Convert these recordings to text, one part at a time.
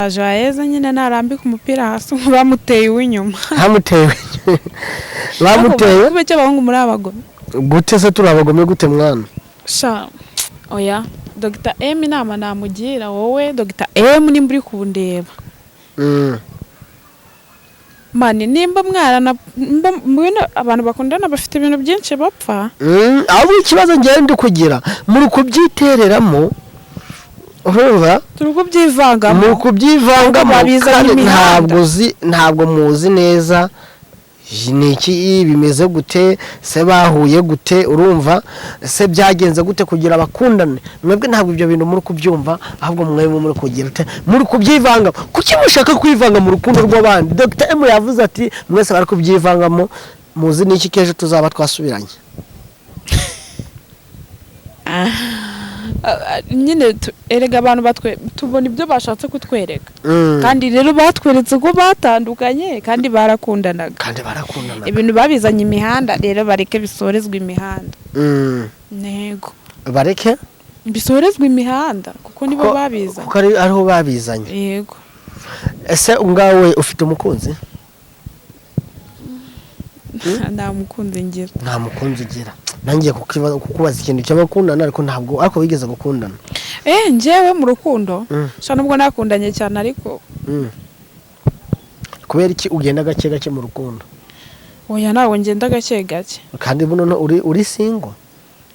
Joyeuse nyine narambika umupira hasi bamuteye w'inyuma. Hamuteye. Bamuteye. Kubece abahungu muri abagome. Gute se turabagome gute mwana? Sha. Oya. Dr. M inama namugira wowe Dr. M nimba uri kundeba. Mani nimba mwarana mbona abantu bakundana bafite ibintu byinshi bapfa. Abo ikibazo ngiye ndi kugira muri kubyitereramo. Urumva? Turi kubyivangamo. Muri kubyivangamo ntabwo muzi neza niki bimeze gute se bahuye gute urumva se byagenze gute kugira abakundane mwebwe ntabwo ibyo bintu muri kubyumva ahubwo mwebwe muri kugira muri kubyivanga kuki mushaka kwivanga mu rukundo rw'abandi. Dr. M yavuze ati mwese bari kubyivangamo muzi niki keje tuzaba twasubiranye. Nyine erega abantu tubona ibyo bashatse kutwereka kandi rero batweretse ko batandukanye kandi barakundanaga ibintu babizanye imihanda rero bareke bisorezwe imihanda. Nego bareke bisorezwe imihanda kuko nibo babiza kuko ariho babizanye. Yego. Ese ungawe ufite umukunzi? Nta mukunzi ngira. Nangiye kukubaza ikintu cy'abakundana ariko ntabwo ariko bigeze gukundana. Njewe mu rukundo sha nubwo nakundanye cyane ariko kubera iki ugenda gake gake mu rukundo? Oya nawe ngenda gake gake. Kandi buno uri single?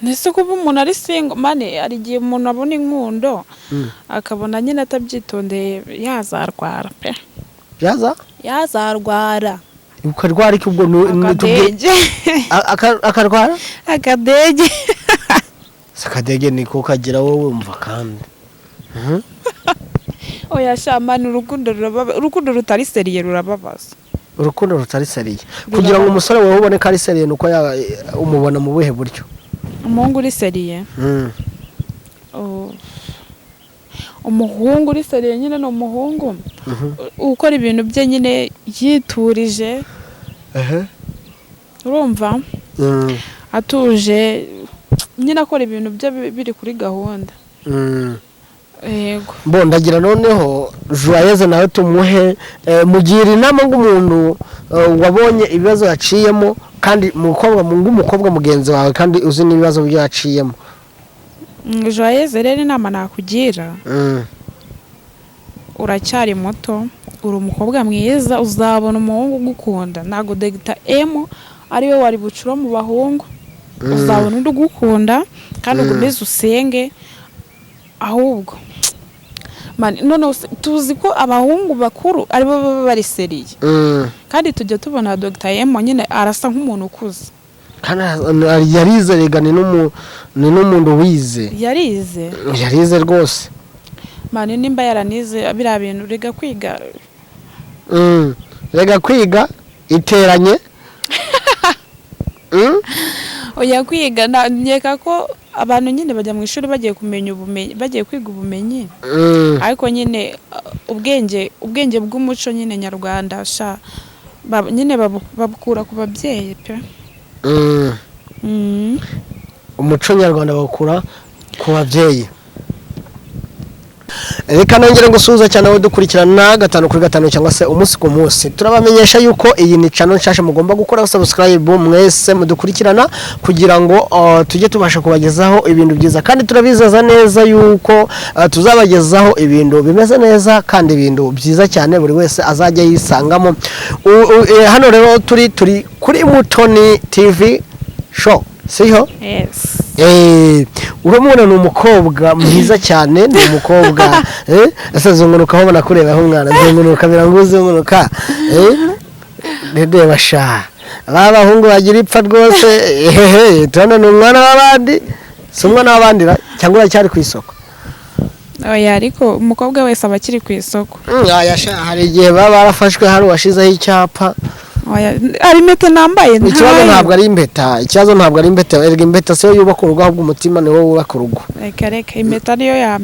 Nese kuba umuntu ari single mane ari giye umuntu abona inkundo akabona nyine atabyitondeye yazarwara pe. Yazarwara. Ukarwara iki ubwo akarwara? Akadege. Sakadege niko kagira wowe umva kandi. Oya shamani urukundo rutari seriye rurababaza. Urukundo rutari seriye. Kugira ngo umusore wawe ubone ko ari seriye nuko umubona mu buhe buryo? Umuhungu uri seriye. Umuhungu uri seriye nyine no umuhungu ukora ibintu bye nyine yiturije. Urumva? Atuje nyine akora ibintu bye biri kuri gahunda. Yego. Ndagira noneho Joyeuse nawe tumuhe mugira inama ng'umuntu wabonye ibibazo yaciyemo kandi umukobwa mugenzi wawe kandi uzi n'ibibazo byo yaciyemo. Joyeuse rero inama nakugira. Uracyari muto uri umukobwa mwiza uzabona umuhungu ugukunda ntago Dr. M ari we wari bucura mu bahungu. Uzabona undi ugukunda kandi ugomeze usenge ahubwo none tuzi ko abahungu bakuru ari bo bari seriye kandi tujye tubona Dr. M nyine arasa nk'umuntu ukuze kandi yarize regane n'umuntu wize. Yarize rwose mane nimba yaranize bira bintu rega kwiga iteranye. Oya kwiga nyeka ko abantu nyine bajya mu ishuri bagiye kumenya ubumenyi bagiye kwiga ubumenyi ariko nyine ubwenge bw'umuco nyine nyarwanda sha nyine babukura ku babyeyi pe. Umuco nyarwanda bakura ku babyeyi. Reka nongere ngusuhuza cyane aho dukurikirana 5 kuri 5 cyangwa se umunsi ku munsi. Turabamenyesha yuko iyi ni channel nshasha mugomba gukora subscribe mwese mudukurikirana kugira ngo tujye tubasha kubagezaho ibintu byiza kandi turabizaza neza yuko tuzabagezaho ibintu bimeze neza kandi ibintu byiza cyane buri wese azajya yisangamo. Hano rero turi kuri Mutoni TV show. Siho? Yes. Uramubona ni umukobwa mwiza cyane ni umukobwa asazunguruka aho banakureba umwana zunguruka biranguzunguruka ndeba sha abahungu bagira ipfa rwose tubona ni umwana w'abandi si umwana w'abandi cyangwa uracyari ku isoko. Oya ariko umukobwa wese aba akiri ku isoko. Hari igihe baba barafashwe hari washizeho icyapa. Ari impeta nambaye ikibazo ntabwo ari impeta erega impeta se yubaka urugo ahubwo umutima niwo wubaka urugo. Reka impeta niyo ya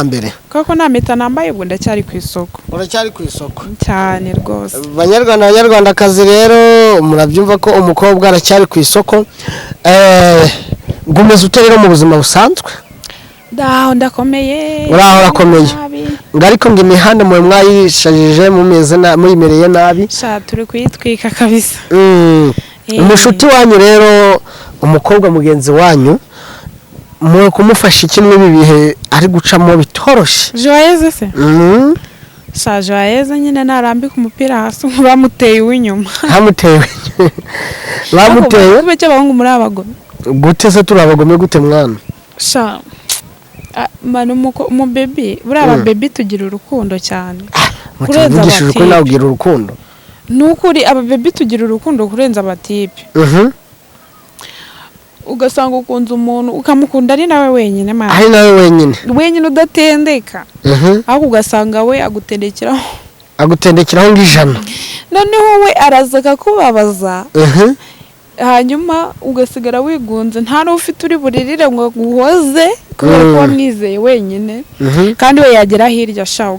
mbere koko nta mpeta nambaye ubwo ndacyari ku isoko. Uracyari ku isoko cyane rwose. Banyarwandakazi rero murabyumva ko umukobwa aracyari ku isoko. Gumeze uterera mu buzima busanzwe. Ndakomeye. Uraho rakomeye. nabi ngo ariko ngo imihanda mwe mwayishajije muyimereye nabi sha turi kuyitwika kabisa. umushuti wanyu rero umukobwa mugenzi wanyu mwe kumufasha iki muri ibi bihe ari gucamo bitoroshye? Joyeuse se sha Joyeuse nyine narambika umupira hasi bamuteye uw'inyuma. Bamuteye kube cy'abahungu muri abagome gute se turi abagome gute mwana? sha manu mu baby buriya baby tugira urukundo cyane kurenza abatipe. Uko nawe ugira urukundo nukuri aba baby tugira urukundo kurenza abatipe. Ugasanga ukunze umuntu ukamukunda ari nawe wenyine mwana. Ari nawe wenyine udatendeka. Ahubwo ugasanga we agutendekeraho ng'ijana. Noneho we araza akakubabaza. Hanyuma ugasigara wigunze nta n'ufite uri buririre ngo guhoze kubera ko wamwizeye wenyine. Kandi we yagera hirya sha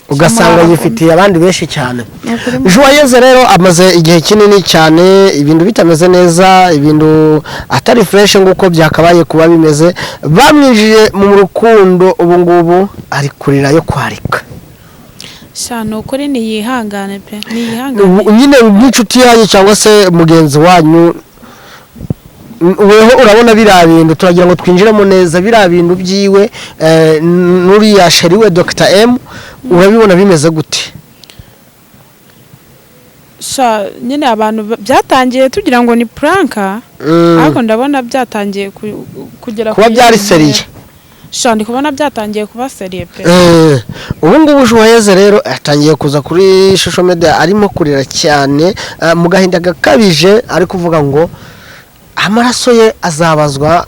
ugasanga yifitiye abandi benshi cyane. Joyeuse rero amaze igihe kinini cyane ibintu bitameze neza, ibintu atari fresh nguko byakabaye kuba bimeze. Bamwijije mu rukundo ubu ngubu ari kurira yo kwarika. Sha nukuri niyihangane pe niyihangane. Nyine n'inshuti yanyu cyangwa se mugenzi wanyu weho urabona biriya bintu turagira ngo twinjiremo neza biriya bintu byiwe nuriya sheriwe Dr. M urabibona bimeze gute? Sha nyine abantu byatangiye tugira ngo ni pranka ariko ndabona byatangiye kugera kuba byari seriye. Sha ndi kubona byatangiye kuba seriye pe. Ubu ngubu Joyeuse rero atangiye kuza kuri social media arimo kurira cyane mu gahinda gakabije ari kuvuga ngo amaraso ye azabazwa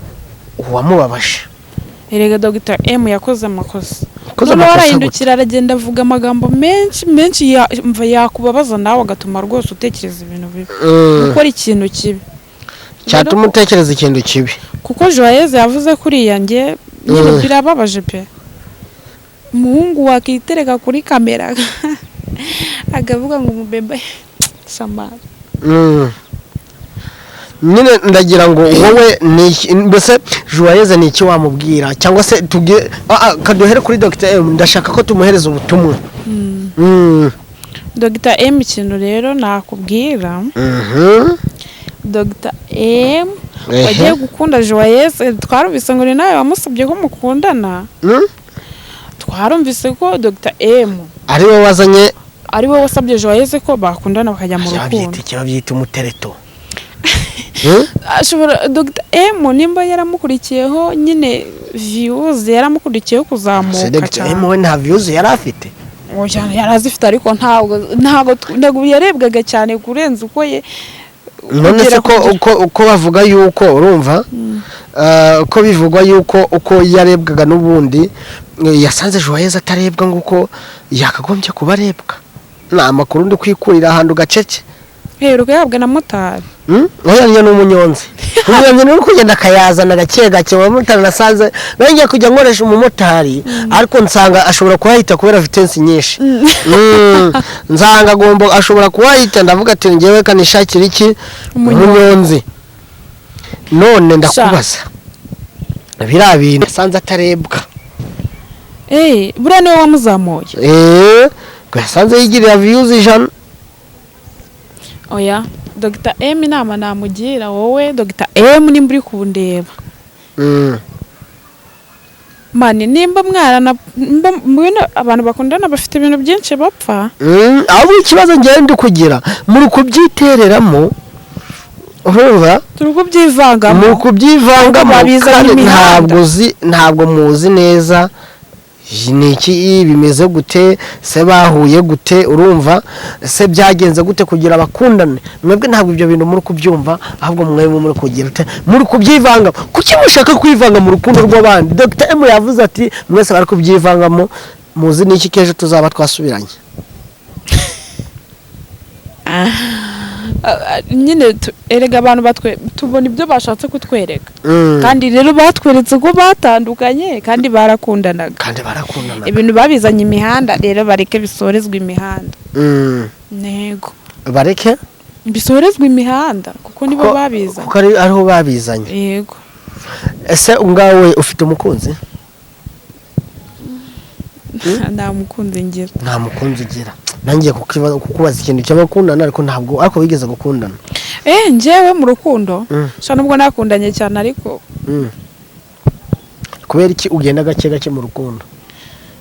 uwamubabaje. Erega Dr. M yakoze amakosa. None warahindukira aragenda avuga amagambo menshi yakubabaza nawe agatuma rwose utekereza ibintu bibi. Gukora ikintu kibi. Cyatuma utekereza ikintu kibi. Kuko Joyeuse yavuze kuri yanjye nyine birababaje pe. Umuhungu wakitereka kuri kamera agavuga ngo umubebe samara. Nyine ndagira ngo wowe mbese Joyeuse ni iki wamubwira cyangwa se kaduhere kuri Dr. M ndashaka ko tumuhereza ubutumwa. Dr. M ikintu rero nakubwira Dr. M wagiye gukunda Joyeuse twarumvise ngo ni nawe wamusabye ko mukundana. Twarumvise ko Dr. M ari we wazanye ari we wasabye Joyeuse ko bakundana bakajya mu rukundo. Babyita umutereto. Ashobora Dr. M nimba yaramukurikiyeho nyine views yaramukurikiyeho kuzamuka cyane. Dr. M we nta views yari afite. Cyane yarazifite ariko ntago yarebwaga cyane kurenza uko ye. None se uko bavuga yuko urumva uko bivugwa yuko uko yarebwaga n'ubundi yasanze Joyeuse atarebwa nguko yakagombye kuba arebwa. Na makuru ndi kwikurira ahantu gacece. Heruka yabwa na motari. Oyanya n'umunyonzi. Umunyonzi ni kugenda akayazana gake wa motari nasanze ngiye kujya nkoresha umumotari ariko nsanga ashobora kuhahita kubera vitesse nyinshi. Nzanga agomba ashobora kuhahita ndavuga ati ngewe kanishakira iki umunyonzi. None ndakubaza biriya bintu nasanze atarebwa. Buriya niwe wamuzamuye. Yasanze yigirira views 100. Oya Dr. M inama namugira wowe Dr. M nimba uri kundeba. Mani nimba mwarana abantu bakundana bafite ibintu byinshi bapfa. Aho ikibazo ngiye ndi kugira muri kubyitereramo urumva turi kubyivangamo. Muri kubyivangamo ntabwo muzi neza niki bimeze gute se bahuye gute urumva se byagenze gute kugira abakundane. Mwebwe ntabwo ibyo bintu muri kubyumva ahubwo mwebwe muri kugira muri kubyivanga. Kuki mushaka kwivanga mu rukundo rw'abandi? Dr. M yavuze ati mwese bari kubyivangamo muzi niki keje tuzaba twasubiranye. Nyine erega abantu tubona ibyo bashatse kutwereka. Kandi rero batweretse ko batandukanye kandi barakundanaga. Ibintu babizanye imihanda rero bareke bisorezwe imihanda. Nego bareke bisorezwe imihanda kuko nibo babizanye. Kuko ariho babizanye. Yego. Ese ungawe ufite umukunzi? nta mukunzi ngira. nta mukunzi ugira. Nangiye kukubaza ikintu cy'abakundana ariko ntabwo ariko bigeze gukundana. Njyewe mu rukundo sha nubwo nakundanye cyane ariko kubera iki ugenda gake gake mu rukundo?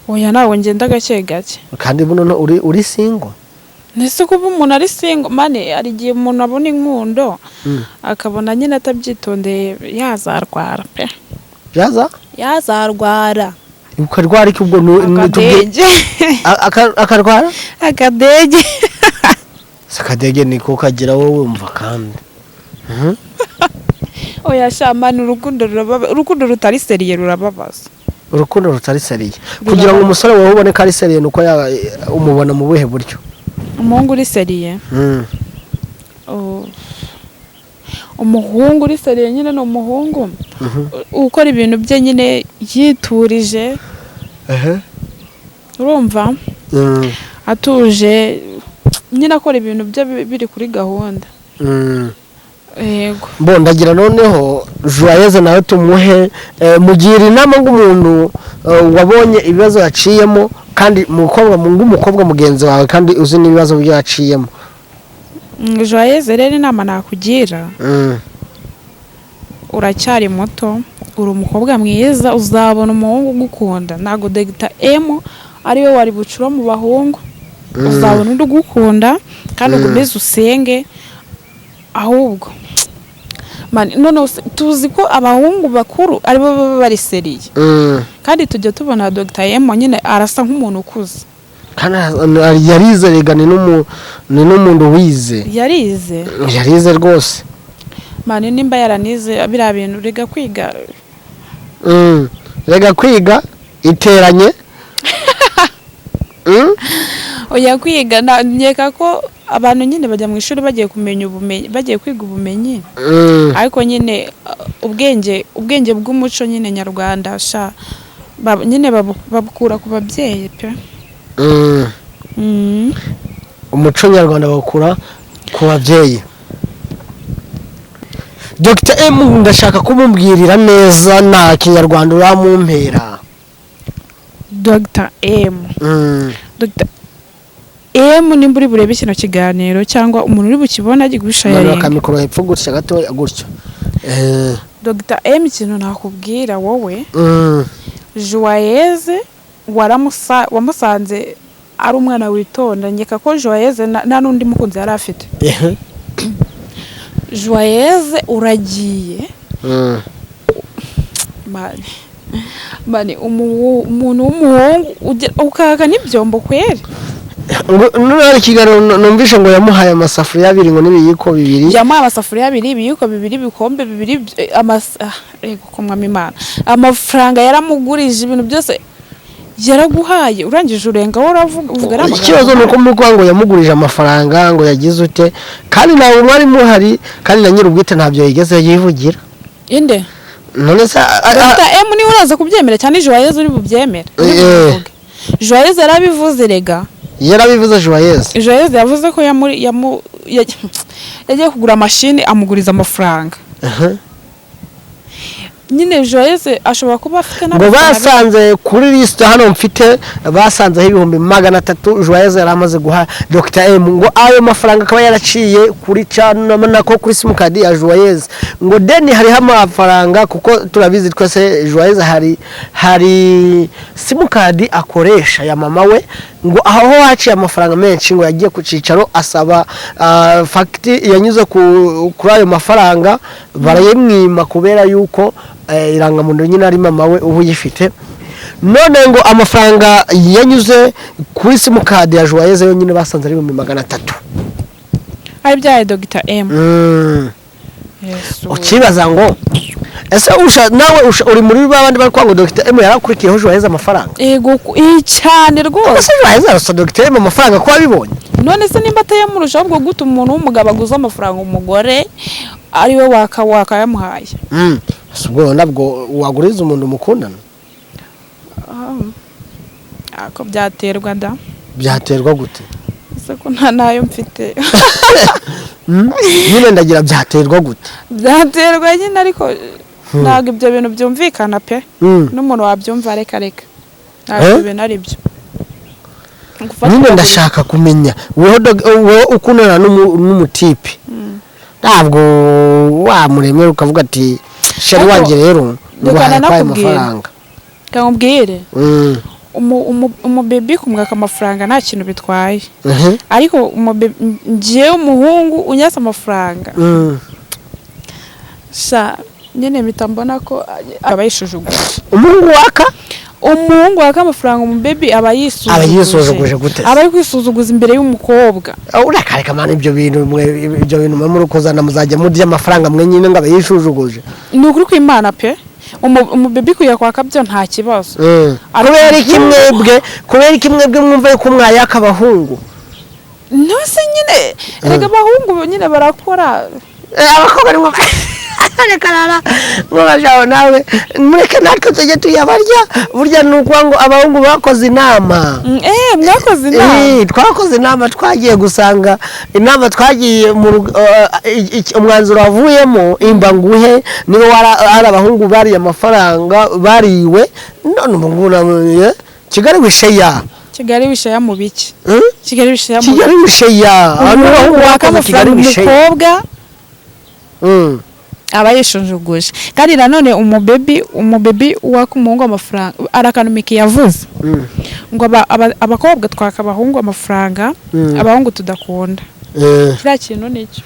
oya nawe ngenda gake gake. Kandi buno uri single? Nese kuba umuntu ari single mane ari giye umuntu abona inkundo akabona nyine atabyitondeye yazarwara pe. Yazarwara. Ukarwara iki ubwo akarwara? Akadege. Sakadege niko kagira wowe wumva kandi. Oya shamani urukundo rutari seriye rurababaza. Urukundo rutari seriye. Kugira ngo umusore wawe ubone ko ari seriye nuko umubona mu buhe buryo? Umuhungu uri seriye. Umuhungu uri seriye nyine no umuhungu. Ukora ibintu bye nyine yiturije. Urumva? Atuje nyine akora ibintu bye biri kuri gahunda. Yego. Ndagira noneho Joyeuse nawe tumuhe mugira inama ng'umuntu wabonye ibibazo yaciyemo kandi ng'umukobwa mugenzi wawe kandi uzi n'ibibazo byo yaciyemo. Joyeuse rero inama nakugira. Uracyari muto, uri umukobwa mwiza, uzabona umuhungu ugukunda. Ntago Dr. M ariwe wari bucura mu bahungu. Uzabona undi ugukunda kandi ugomeze usenge ahubwo none tuzi ko abahungu bakuru aribo baba bari seriye. Kandi tujya tubona Dr. M nyine arasa nk'umuntu ukuze. Kandi yarize regane n'umuntu wize. Yarize rwose. Nimba yaranize biriya bintu rega kwiga. Rega kwiga iteranye. Oya kwiga nkeka ko abantu nyine bajya mu ishuri bagiye kumenya ubumenyi, bagiye kwiga ubumenyi. Ariko nyine ubwenge bw'umuco nyine nyarwanda sha nyine babukura ku babyeyi pe. Umuco nyarwanda bakura ku babyeyi. Dr. M ndashaka kumubwirira neza nta kinyarwanda uramumpera. Dr. M. Dr. M nimba uri burebe kino kiganiro cyangwa umuntu uri bukibona agigusha yarenga. Akamikoro hepfo gutya gato gutyo. Dr. M ikintu nakubwira wowe. Joyeuse wamusanze ari umwana witonda. Nkeka ko Joyeuse nta n'undi mukunzi yari afite. Joyeuse uragiye. Mani umuntu w'umuhungu ukaka n'ibyombo kweri. None kiganiro numvishe ngo yamuhaye amasafuriya 2 ngo n'ibiyiko 2. Yamuhaye amasafuriya 2, ibiyiko 2, ibikombe 2, kumwama Imana. Amafaranga yaramugurije ibintu byose yaraguhaye urangije urenga uravuga ramaga. Ikibazo nuko muko ngo yamugurije amafaranga ngo yagize ute kandi nawe mwari muhari kandi na nyirubwite ntabyo yigeze yivugira. Inde? None se Dr. M ni uraza kubyemera cyane Joyeuse uri bubyemera. Joyeuse yarabivuze rega. Yarabivuze Joyeuse. Joyeuse yavuze ko yagiye kugura machine amuguriza amafaranga. Nyine Joyeuse ashobora kuba afite ngo basanze kuri liste hano mfite basanze 300,000 Joyeuse yaramaze guha Dr. M ngo ayo mafaranga akaba yaraciye kuri nako kuri simukadi ya Joyeuse ngo deni hari amafaranga kuko turabizi twese Joyeuse hari simukadi akoresha ya mama we ngo aho haciye amafaranga menshi ngo yagiye ku cicaro asaba fakti yanyuze kuri ayo mafaranga barayemwima kubera yuko irangamuntu nyine ari mama we ubu yifite. None ngo amafaranga yanyuze kuri simukadi ya Joyeuse yo nyine basanze ari 300,000. Ari byaye Dr. M. Ukibaza ngo ese nawe uri muri babandi bari kwango Dr. M yarakurikiyeho Joyeuse amafaranga. Yego cyane rwose. Ese Joyeuse arasa Dr. M amafaranga ko abibonye. None se nimba atayamurusha ahubwo guta umuntu w'umugabo aguza amafaranga umugore ari we waka yamuhaye. Subwo nabwo waguriza umuntu mukundana. Ako byaterwa da. Byaterwa gute? Se ko nta nayo mfite. Nyine ndagira byaterwa gute? Byaterwa nyine ariko ntago ibyo bintu byumvikana pe. N'umuntu wabyumva reka. ntabwo ibintu ari byo nyine ndashaka kumenya wowe ukundana n'umutipe ntabwo wamuremera ukavuga ati shari wanjye rero nguhaye amafaranga kamubwire umubebi kumwaka amafaranga nta kintu bitwaye ariko njyewe umuhungu unyasa amafaranga nyine mpita mbona ko aba yisuzuguje umuhungu waka amafaranga umubebi aba yisuzuguje gute aba ari kwisuzuguza imbere y'umukobwa urakareka mana ibyo bintu muri kuzana muzajya murya amafaranga mwe nyine ngo aba yisuzuguje ni ukuri kw'Imana pe umubebi kuyakwaka byo nta kibazo kubera iki mwebwe mwumva yuko mwayaka abahungu ntose nyine erega abahungu nyine barakora abakobwa ni mwaka rekarara mwabajao nawe mureke natwe tujye tuyabarya burya nuko ngo abahungu bakoze inama mwakoze inama twakoze inama twagiye gusanga inama twagiye mu umwanzuro wavuyemo imbanguhe niwe ari abahungu bari amafaranga bariwe none umuguna Kigali wisheya mu biki Kigali wisheya abahungu waka amafaranga umukobwa aba yishunjuguje kandi nanone umubebi waka umuhungu amafaranga arakanumiki yavuze ngo abakobwa twaka abahungu amafaranga abahungu tudakunda kiriya kintu nicyo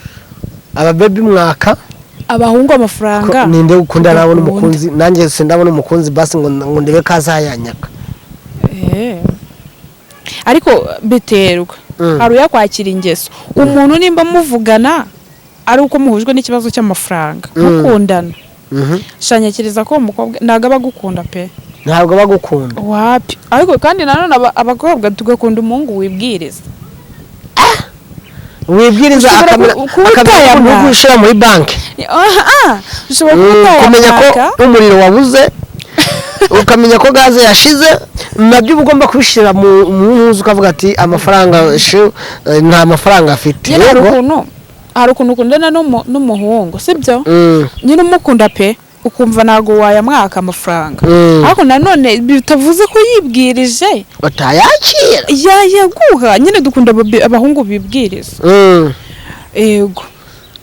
ababebi mwaka abahungu amafaranga ninde ukunda nabona umukunzi nanjye sindabona umukunzi basi ngo ndebe kazayanyaka ariko biterwa hari uyakwakira ingeso umuntu nimba muvugana ari uko muhujwe n'ikibazo cy'amafaranga mukundana shanyakiriza ko umukobwa ntago abagukunda pe ntabwo bagukunda wapi ariko kandi nanone abakobwa tugakunda umuhungu wibwiriza akamenya gushyira muri banki kumenya ko umuriro wabuze ukamenya ko gaze yashize nabyo ugomba kubishyira mu ntuzi ukavuga ati amafaranga nta mafaranga afite hari ukuntu ukundana n'umuhungu sibyo nyine umukunda pe ukumva ntago wayamwaka amafaranga ariko nanone bitavuze ko yibwirije utayakira yaguha nyine dukunda abahungu bibwiriza yego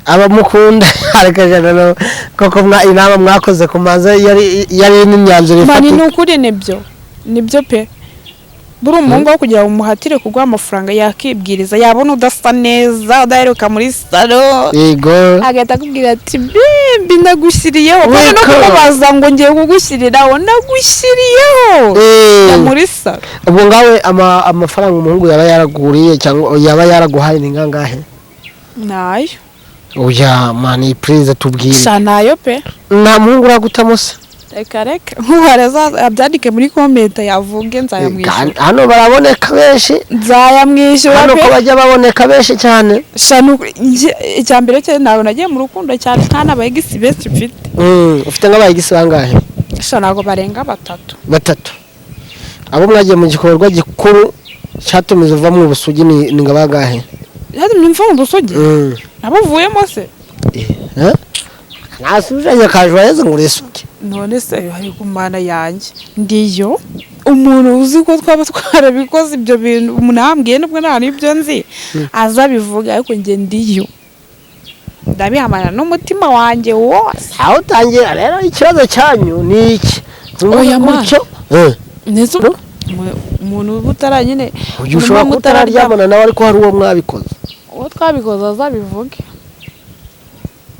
abamukunda arekajana koko inama mwakoze kumaza yari n'imyanzuro ifatika ni ukuri nibyo pe buri umuhungu wo kugira ngo umuhatire kugwa amafaranga yakibwiriza yabona udasa neza udaheruka muri salo yego agahita akubwira ati bibi nagushyiriyeho kandi no kumubaza ngo ngiye kugushyiriraho nagushyiriyeho ya muri salo ubwo ngawe amafaranga umuhungu yaba yaraguriye cyangwa yaba yaraguhaye ni ngangahe nayo oya mani please tubwire nayo pe nta muhungu uragutamo se reka nk'uhareza abyandike muri comment yavuge nzayamwishyura hano baraboneka benshi nzayamwishyura hano ko bajya baboneka benshi cyane icyambere cyo ntabwo nagiye mu rukundo cyane kandi abayigisi benshi mfite ufite nk'abayigisi bangahe ntabwo barenga batatu abo mwagiye mu gikorwa gikuru cyatumiza uva mu busugi ni ngabagahe mva mu busugi abuvuyemo se nasubije kajwayeze ngo resuke none se hari kumana yanjye ndiyo umuntu uzi ko twaba twarabikoze ibyo bintu umuntu ahambwiye nubwo nta n'ibyo nzi azabivuga ariko njye ndiyo ndabihamana n'umutima wanjye wose aho utangira rero ikibazo cyanyu ni iki oya gutyo neza umuntu utara nyine ushobora kutararyamana nawe ariko hari uwo mwabikoze uwo twabikoze azabivuge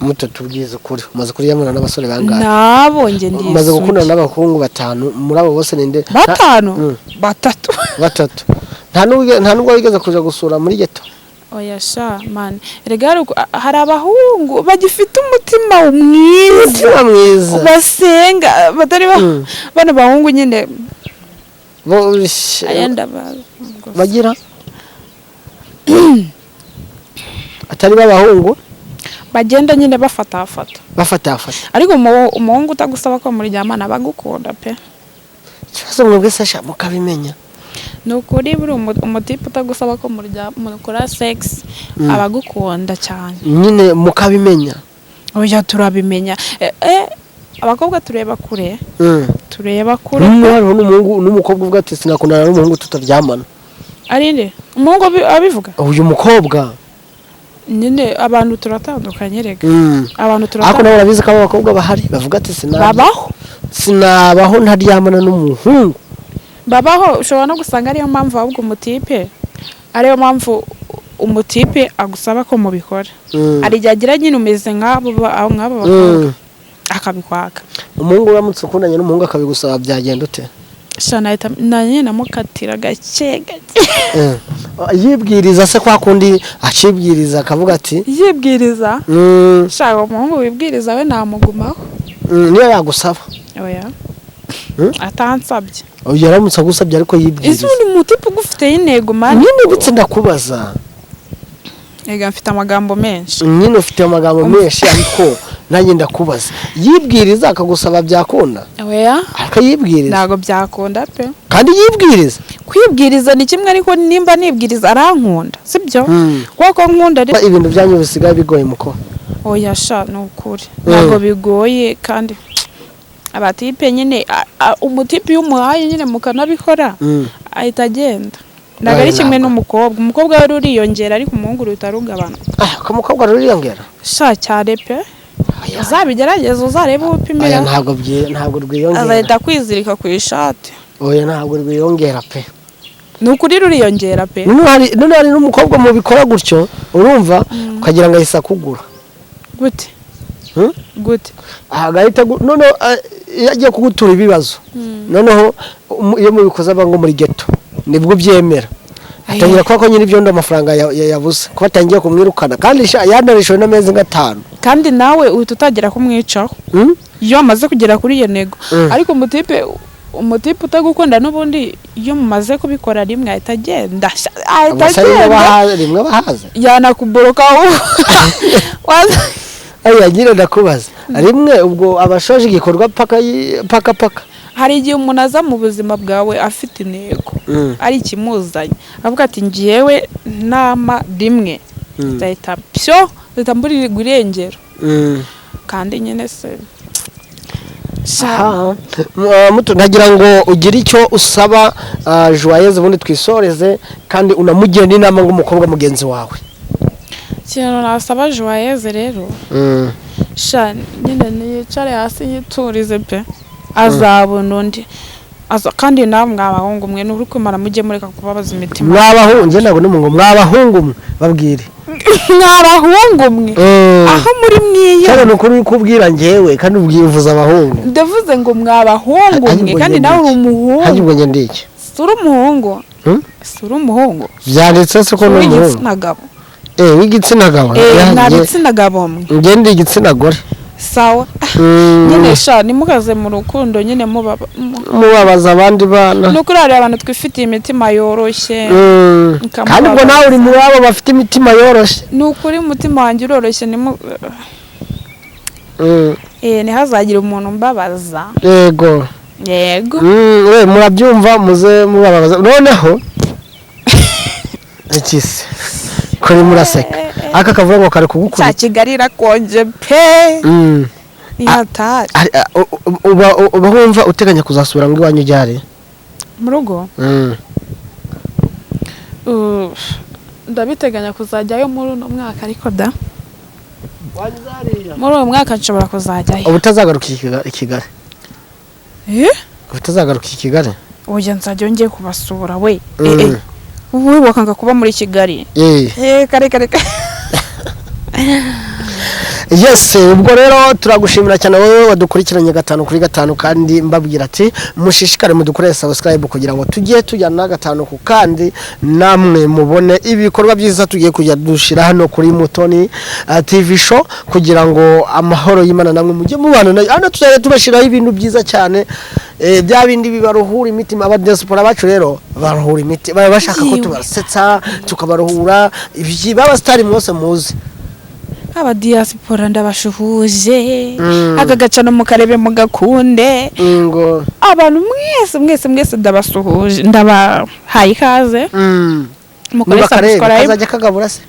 mutatubwiza ukuri umaze kuryamana n'abasore bangahe nabonye ndisuke umaze gukundana n'abahungu 5 muri abo bose ninde 5 batatu nta nubwo wigeze kuja gusura muri geto oya sha man rega hari abahungu bagifite umutima mwiza basenga batari bana bahungu nyine ayenda bagira atari babahungu bagenda nyine bafata ariko umuhungu utagusaba ko muryamana bagukunda pe kibazo mwebwe sasha mukabimenya nukuri buri umutipe utagusaba ko mukora sex abagukunda cyane nyine mukabimenya oya turabimenya abakobwa tureba kure hariho n'umuhungu n'umukobwa uvuga ati sinakundana n'umuhungu tutaryamana. ari nde umuhungu abivuga uyu mukobwa nyine abantu turatandukanye rega abantu ariko nabo barabizi ko abakobwa bahari bavuga ati sinabaho ntaryamana n'umuhungu. babaho ushobora no gusanga ariyo mpamvu ahubwo ariyo mpamvu umutipe agusaba ko mubikora. ari igihe agira nyine umeze nk'abo bakobwa akabikwaka. umuhungu uramutse ukundanye n'umuhungu akabigusaba byagenda ute? nanye namukatira gake yibwiriza se kwa kundi acibwiriza akavuga ati yibwiriza shaka umuhungu wibwiriza we namugumaho niyo yagusaba oya atansabye yaramutse agusabye ariko yibwiriza. ese undi mutipe ugufite intego mani nyine bitse ndakubaza ega mfite amagambo menshi nyine ufite amagambo menshi ariko nanjye ndakubaza yibwiriza akagusaba byakunda? oya akayibwiriza ntago byakunda pe kandi yibwiriza. kwibwiriza ni kimwe ariko nimba nibwiriza arankunda sibyo kuko nkunda ibintu byanyu bisigaye bigoye muko. oya sha nukuri ntago bigoye kandi abatipe nyine umutipe y'umuhaye nyine mukanabikora ahita agenda. ntago ari kimwe n'umukobwa. umukobwa we ruriyongera ariko umuhungu rutarugabana. ko umukobwa ruriyongera sha cyane pe uzabigerageza uzarebe upimira. ntabwo rwiyongera azahita kwizirika ku ishati. oya ntabwo rwiyongera pe. ni ukuri ruriyongera pe. none hari n'umukobwa mubikora gutyo urumva ukagira ngo ahise akugura gute gute agahita noneho iyo agiye kugutura ibibazo noneho iyo mubikoze aba ngo muri geto nibwo byemera atangira kuba ko nyine ibyo ndo amafaranga yabuze ko batangiye kumwirukana kandi yanarishwe n'amezi nk'atanu kandi nawe uhita utagira kumwicaho iyo amaze kugera kuri iyo nego. ariko umutipe utagukunda n'ubundi iyo mumaze kubikora rimwe ahita agenda rimwe bahaze yanakuboroka nyine ndakubaza rimwe ubwo abashoje igikorwa paka hari igihe umuntu aza mu buzima bwawe afite intego ari ikimuzanye avuga ati ngiyewe nama rimwe zahita mburi irengero kandi nyine se ntagira ngo ugire icyo usaba Joyeuse ubundi twisoreze kandi unamugenda inama nk'umukobwa mugenzi wawe. ikintu nasaba Joyeuse rero nyine niyicare hasi yiturize pe azabona undi kandi nawe mwabahungu mwe n'uri kumara mujye mureka kubabaza imitima. mwabahungu njye nabona ngo mwabahungu mwe babwire mwabahungu mwe aho muri mwiye cyane nukuri kubwira njyewe kandi ubwivuza abahungu ndavuze ngo mwabahungu mwe kandi nawe uri umuhungu. haje ubwo njye ndiki sura umuhungu sura umuhungu byanditse se ko n'umuhungu w'igitsina gabo w'igitsina gabo nta gitsina gabo mwe njye ndi igitsina gore sawa nyine nimukaze mu rukundo nyine mubabaza abandi bana nukuri hari abantu twifitiye imitima yoroshye kandi ubwo nawe uri mu babo bafite imitima yoroshye. nukuri umutima wanjye uroroshye ntihazagire umuntu mbabaza. yego murabyumva muze mubabaza noneho ikisi kuri muraseka aka kavuga ngo kare kugukura cya Kigali irakonje pe yatari uba wumva uteganya kuzasubira ngo iwanyu ryari mu rugo ndabiteganya kuzajyayo muri uno mwaka ariko muri uwo mwaka nshobora kuzajyayo. ubutazagaruka i Kigali ubutazagaruka i Kigali oya nzajya ngiye kubasura we wowe wakanga kuba muri Kigali kare yes ubwo rero turagushimira cyane wowe wadukurikiranye 5/5 kandi mbabwira ati mushishikare mudukorere subscribe kugira ngo tujye tujyana 5 ku kandi namwe mubone ibikorwa byiza tugiye kujya dushira hano kuri Mutoni TV show kugira ngo amahoro y'Imana namwe mujye mubana hano tuzajya tubashiraho ibintu byiza cyane bya bindi bibaruhura imitima aba diaspora bacu rero baruhura imitima bashaka ko tubasetsa tukabaruhura ibyi baba star mwose muzi aba diaspora ndabashuhuje agagacana mu karebe mu gakunde ngo abantu mwese ndabasuhuje ndabahaye ikaze mu karebe kazajya kagabura se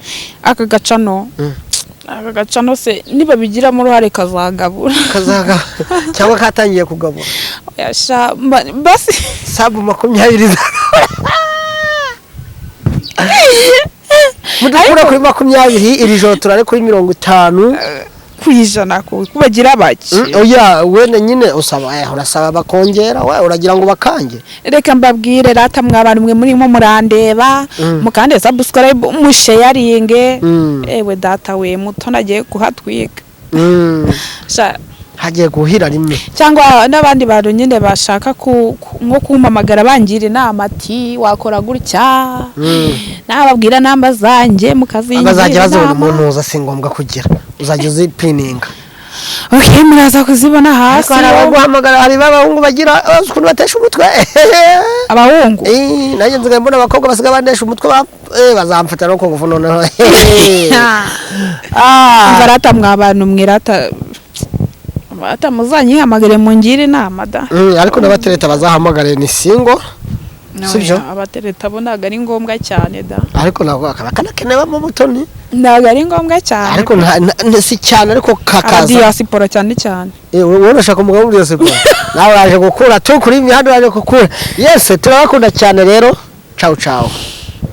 akagacano aka gacano se niba bigiramo uruhare kazagabura cyangwa katangiye kugabura yasha basi sabu 20 mudakura kuri 20 iri joro turare kuri 50 kwijana kubagira baki oya wene nyine usaba urasaba bakongera we uragira ngo bakange reka mbabwire rata mwabana mwe murimo murandeba mukande subscribe musharinge ewe data we muto nagiye kuhatwika sha hagiye guhira rimwe cyangwa n'abandi bantu nyine bashaka nko kumpamagara bangira inama ati wakora gutya nababwira namba zanjye mukazingira abazajya bazona umuntu uza singombwa kugira uzajya uzipininga okay muraza kuzibona hasi guhamagara hari babahungu bagira ukuntu batesha umutwe abahungu nanjye nziga mbona abakobwa basiga bandesha umutwe bazamfata no kungufu noneho barata mwabantu mwirata muzanyihamagare mungire inama da ariko n'abatereta bazahamagare ni single sibyo abatereta bo ntago ari ngombwa cyane da ariko ntabwo akanakenewe mu butoni ntago ari ngombwa cyane ariko si cyane ariko kakaza diaspora cyane wowe urashaka umugabo muri diaspora nawe waje gukura tu kuri imihanda waje gukura yese turabakunda cyane rero ciao ciao